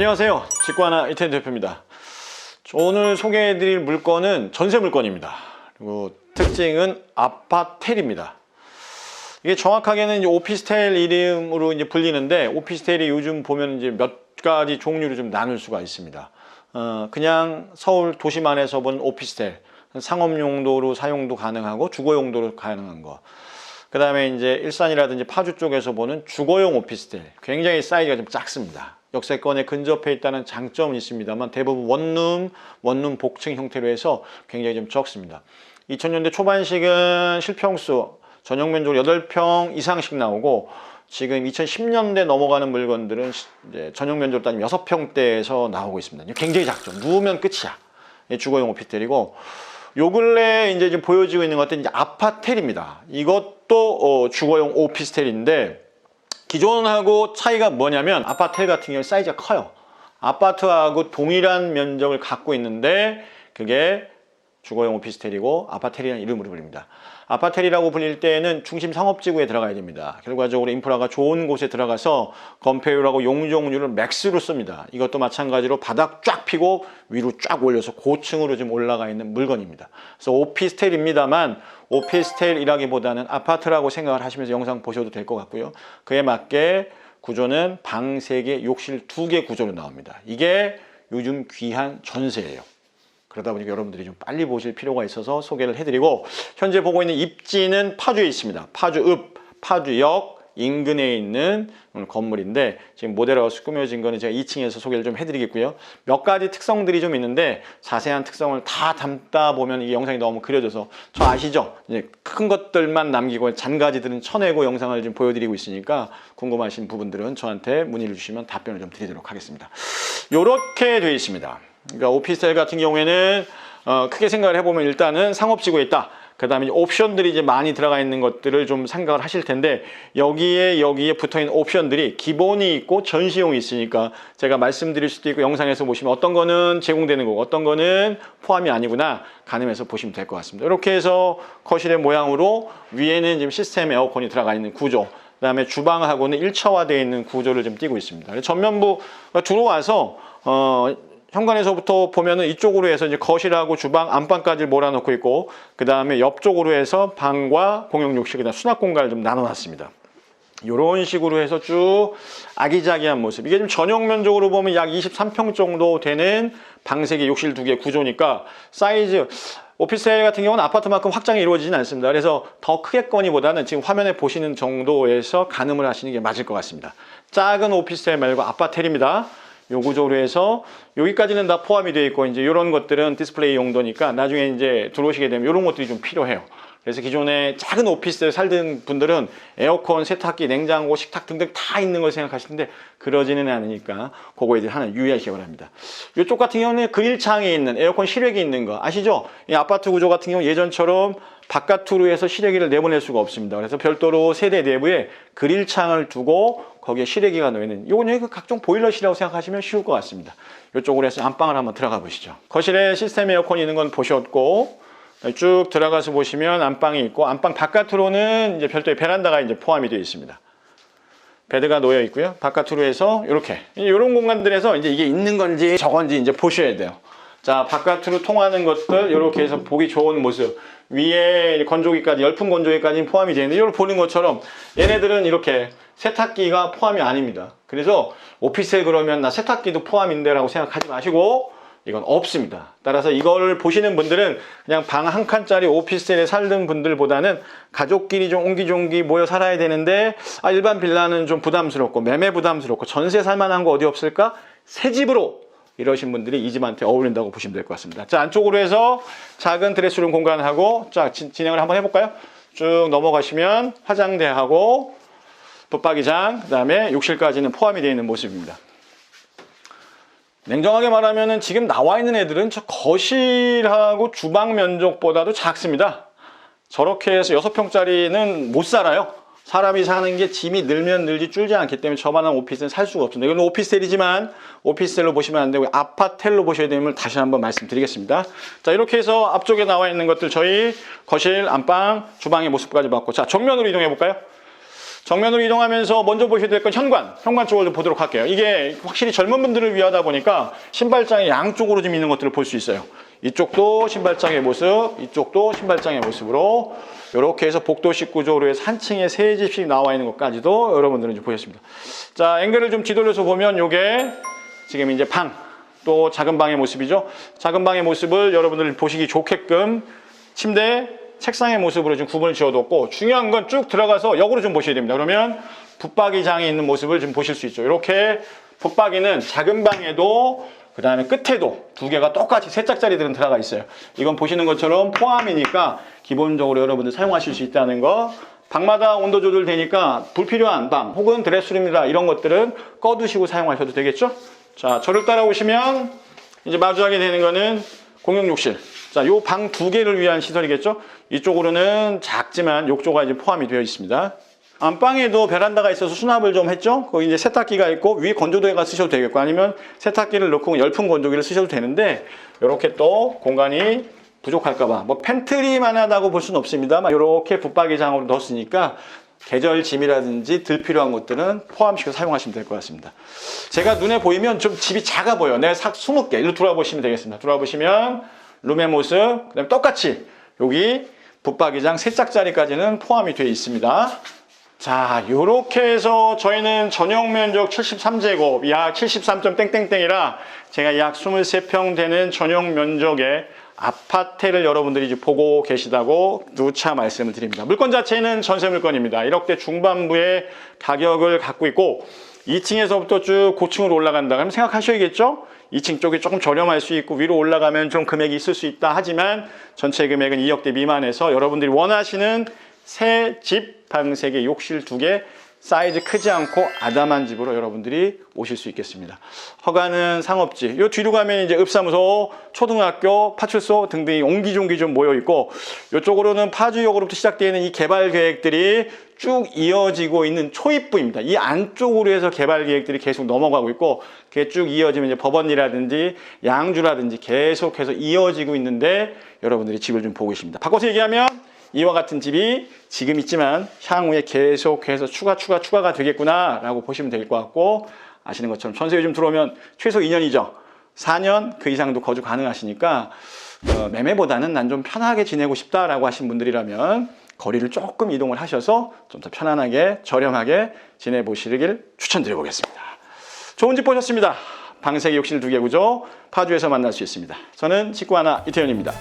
안녕하세요. 직구하나 이태현 대표입니다. 오늘 소개해드릴 물건은 전세 물건입니다. 그리고 특징은 아파텔입니다. 이게 정확하게는 이제 오피스텔 이름으로 이제 불리는데, 오피스텔이 요즘 보면 이제 몇 가지 종류로 좀 나눌 수가 있습니다. 그냥 서울 도심안에서 본 오피스텔, 상업 용도로 사용도 가능하고 주거 용도로 가능한 거. 그 다음에 이제 일산이라든지 파주 쪽에서 보는 주거용 오피스텔, 굉장히 사이즈가 좀 작습니다. 역세권에 근접해 있다는 장점은 있습니다만 대부분 원룸 복층 형태로 해서 굉장히 좀 적습니다. 2000년대 초반식은 실평수 전용 면적으로 8평 이상씩 나오고, 지금 2010년대 넘어가는 물건들은 이제 전용 면적으로 따지면 6평대에서 나오고 있습니다. 굉장히 작죠. 누우면 끝이야. 주거용 오피스텔이고, 요 근래 이제 좀 보여지고 있는 것들은 이제 아파텔입니다. 이것도 주거용 오피스텔인데, 기존하고 차이가 뭐냐면 아파텔 같은 경우는 사이즈가 커요. 아파트하고 동일한 면적을 갖고 있는데 그게 주거용 오피스텔이고 아파텔이라는 이름으로 불립니다. 아파텔이라고 불릴 때는 중심 상업지구에 들어가야 됩니다. 결과적으로 인프라가 좋은 곳에 들어가서 건폐율하고 용적률을 맥스로 씁니다. 이것도 마찬가지로 바닥 쫙 피고 위로 쫙 올려서 고층으로 좀 올라가 있는 물건입니다. 그래서 오피스텔입니다만 오피스텔이라기보다는 아파트라고 생각을 하시면서 영상 보셔도 될 것 같고요. 그에 맞게 구조는 방 3개, 욕실 2개 구조로 나옵니다. 이게 요즘 귀한 전세예요. 그러다 보니까 여러분들이 좀 빨리 보실 필요가 있어서 소개를 해드리고, 현재 보고 있는 입지는 파주에 있습니다. 파주읍, 파주역 인근에 있는 건물인데, 지금 모델하우스 꾸며진 거는 제가 2층에서 소개를 좀 해드리겠고요. 몇 가지 특성들이 좀 있는데 자세한 특성을 다 담다 보면 이게 영상이 너무 그려져서, 저 아시죠? 이제 큰 것들만 남기고 잔가지들은 쳐내고 영상을 좀 보여드리고 있으니까 궁금하신 부분들은 저한테 문의를 주시면 답변을 좀 드리도록 하겠습니다. 이렇게 되어 있습니다. 그러니까 오피스텔 같은 경우에는 크게 생각을 해보면 일단은 상업지구에 있다. 그 다음에 옵션들이 이제 많이 들어가 있는 것들을 좀 생각을 하실 텐데, 여기에 붙어있는 옵션들이 기본이 있고 전시용이 있으니까 제가 말씀드릴 수도 있고 영상에서 보시면 어떤 거는 제공되는 거고 어떤 거는 포함이 아니구나 가늠해서 보시면 될 것 같습니다. 이렇게 해서 거실의 모양으로 위에는 지금 시스템 에어컨이 들어가 있는 구조, 그 다음에 주방하고는 1차화되어 있는 구조를 좀 띄고 있습니다. 전면부 들어와서 현관에서부터 보면은 이쪽으로 해서 이제 거실하고 주방, 안방까지 몰아넣고 있고, 그 다음에 옆쪽으로 해서 방과 공용 욕실, 그다음 수납 공간을 좀 나눠놨습니다. 이런 식으로 해서 쭉 아기자기한 모습. 이게 좀 전용 면적으로 보면 약 23평 정도 되는 방 3개, 욕실 2개 구조니까 사이즈, 오피스텔 같은 경우는 아파트만큼 확장이 이루어지진 않습니다. 그래서 더 크겠거니보다는 지금 화면에 보시는 정도에서 가늠을 하시는 게 맞을 것 같습니다. 작은 오피스텔 말고 아파텔입니다. 요 구조로 해서 여기까지는 다 포함이 되어 있고, 이제 이런 것들은 디스플레이 용도니까 나중에 이제 들어오시게 되면 이런 것들이 좀 필요해요. 그래서 기존에 작은 오피스텔 살던 분들은 에어컨, 세탁기, 냉장고, 식탁 등등 다 있는 걸 생각하시는데 그러지는 않으니까 그거에 대해 하나 유의하시기 바랍니다. 이쪽 같은 경우는 그릴창에 있는 에어컨 실외기 있는 거 아시죠? 이 아파트 구조 같은 경우 예전처럼 바깥으로 해서 실외기를 내보낼 수가 없습니다. 그래서 별도로 세대 내부에 그릴창을 두고 거기에 실외기가 놓여있는, 이건 각종 보일러실이라고 생각하시면 쉬울 것 같습니다. 이쪽으로 해서 안방을 한번 들어가 보시죠. 거실에 시스템 에어컨이 있는 건 보셨고, 쭉 들어가서 보시면 안방이 있고, 안방 바깥으로는 이제 별도의 베란다가 이제 포함이 되어 있습니다. 베드가 놓여 있고요. 바깥으로 해서 이런 공간들에서 이제 이게 있는 건지 저건지 이제 보셔야 돼요. 자, 바깥으로 통하는 것들 이렇게 해서 보기 좋은 모습. 위에 건조기까지, 열풍 건조기까지 포함이 되어 있는데, 이걸 보는 것처럼 얘네들은 이렇게 세탁기가 포함이 아닙니다. 그래서 오피스텔 그러면 나 세탁기도 포함인데 라고 생각하지 마시고, 이건 없습니다. 따라서 이걸 보시는 분들은 그냥 방 한 칸짜리 오피스텔에 살던 분들보다는 가족끼리 좀 옹기종기 모여 살아야 되는데, 일반 빌라는 좀 부담스럽고 매매 부담스럽고 전세 살만한 거 어디 없을까? 새 집으로 이러신 분들이 이 집한테 어울린다고 보시면 될 것 같습니다. 자, 안쪽으로 해서 작은 드레스룸 공간하고, 자, 진행을 한번 해볼까요? 쭉 넘어가시면 화장대하고 붙박이장, 그 다음에 욕실까지는 포함이 되어 있는 모습입니다. 냉정하게 말하면 지금 나와 있는 애들은 저 거실하고 주방 면적보다도 작습니다. 저렇게 해서 6평짜리는 못 살아요. 사람이 사는 게 짐이 늘면 늘지 줄지 않기 때문에 저만한 오피스텔은 살 수가 없습니다. 이건 오피스텔이지만 오피스텔로 보시면 안 되고 아파텔로 보셔야 됨을 다시 한번 말씀드리겠습니다. 자, 이렇게 해서 앞쪽에 나와 있는 것들 저희 거실, 안방, 주방의 모습까지 봤고, 자, 정면으로 이동해 볼까요? 정면으로 이동하면서 먼저 보셔야 될 건 현관 쪽을 좀 보도록 할게요. 이게 확실히 젊은 분들을 위하다 보니까 신발장의 양쪽으로 좀 있는 것들을 볼 수 있어요. 이쪽도 신발장의 모습, 이쪽도 신발장의 모습으로 이렇게 해서 복도식 구조로 해서 한 층에 세 집씩 나와 있는 것까지도 여러분들은 좀 보셨습니다. 자, 앵글을 좀 뒤돌려서 보면 요게 지금 이제 또 작은 방의 모습이죠. 작은 방의 모습을 여러분들 보시기 좋게끔 침대, 책상의 모습으로 좀 구분을 지어뒀고, 중요한 건 쭉 들어가서 역으로 좀 보셔야 됩니다. 그러면 붙박이장이 있는 모습을 좀 보실 수 있죠. 이렇게 붙박이는 작은 방에도 그 다음에 끝에도 두 개가 똑같이 세 짝짜리들은 들어가 있어요. 이건 보시는 것처럼 포함이니까 기본적으로 여러분들 사용하실 수 있다는 거. 방마다 온도 조절되니까 불필요한 방 혹은 드레스룸이다 이런 것들은 꺼두시고 사용하셔도 되겠죠. 자, 저를 따라오시면 이제 마주하게 되는 거는 공용 욕실. 자, 요 방 두 개를 위한 시설이겠죠. 이쪽으로는 작지만 욕조가 이제 포함이 되어 있습니다. 안방에도 베란다가 있어서 수납을 좀 했죠. 거기 이제 세탁기가 있고 위에 건조대가 쓰셔도 되겠고, 아니면 세탁기를 넣고 열풍 건조기를 쓰셔도 되는데, 이렇게 또 공간이 부족할까봐 뭐 팬트리만 하다고 볼 수는 없습니다만 이렇게 붙박이장으로 넣었으니까 계절 짐이라든지 들 필요한 것들은 포함시켜 사용하시면 될 것 같습니다. 제가 눈에 보이면 좀 집이 작아 보여요. 내가 싹 20개 일로 돌아보시면 되겠습니다. 돌아보시면 룸의 모습, 그다음에 똑같이 여기 붙박이장 세 짝짜리까지는 포함이 되어 있습니다. 자, 요렇게 해서 저희는 전용 면적 73제곱, 약 73점 땡땡땡이라 제가 약 23평 되는 전용 면적의 아파트를 여러분들이 이제 보고 계시다고 누차 말씀을 드립니다. 물건 자체는 전세 물건입니다. 1억대 중반부의 가격을 갖고 있고 2층에서부터 쭉 고층으로 올라간다 그러면 생각하셔야겠죠? 2층 쪽이 조금 저렴할 수 있고 위로 올라가면 좀 금액이 있을 수 있다 하지만 전체 금액은 2억대 미만에서 여러분들이 원하시는 새 집, 방 3개, 욕실 2개, 사이즈 크지 않고 아담한 집으로 여러분들이 오실 수 있겠습니다. 허가는 상업지. 요 뒤로 가면 이제 읍사무소, 초등학교, 파출소 등등이 옹기종기 좀 모여 있고, 이쪽으로는 파주역으로부터 시작되는 이 개발 계획들이 쭉 이어지고 있는 초입부입니다. 이 안쪽으로 해서 개발 계획들이 계속 넘어가고 있고, 그게 쭉 이어지면 이제 법원이라든지 양주라든지 계속해서 이어지고 있는데 여러분들이 집을 좀 보고 계십니다. 바꿔서 얘기하면 이와 같은 집이 지금 있지만 향후에 계속해서 추가가 되겠구나 라고 보시면 될 것 같고, 아시는 것처럼 전세 요즘 들어오면 최소 2년이죠. 4년 그 이상도 거주 가능하시니까 매매보다는 난 좀 편하게 지내고 싶다라고 하신 분들이라면 거리를 조금 이동을 하셔서 좀 더 편안하게 저렴하게 지내보시길 추천드려 보겠습니다. 좋은 집 보셨습니다. 방 3개, 욕실 2개 구조 파주에서 만날 수 있습니다. 저는 직구 하나 이태현입니다.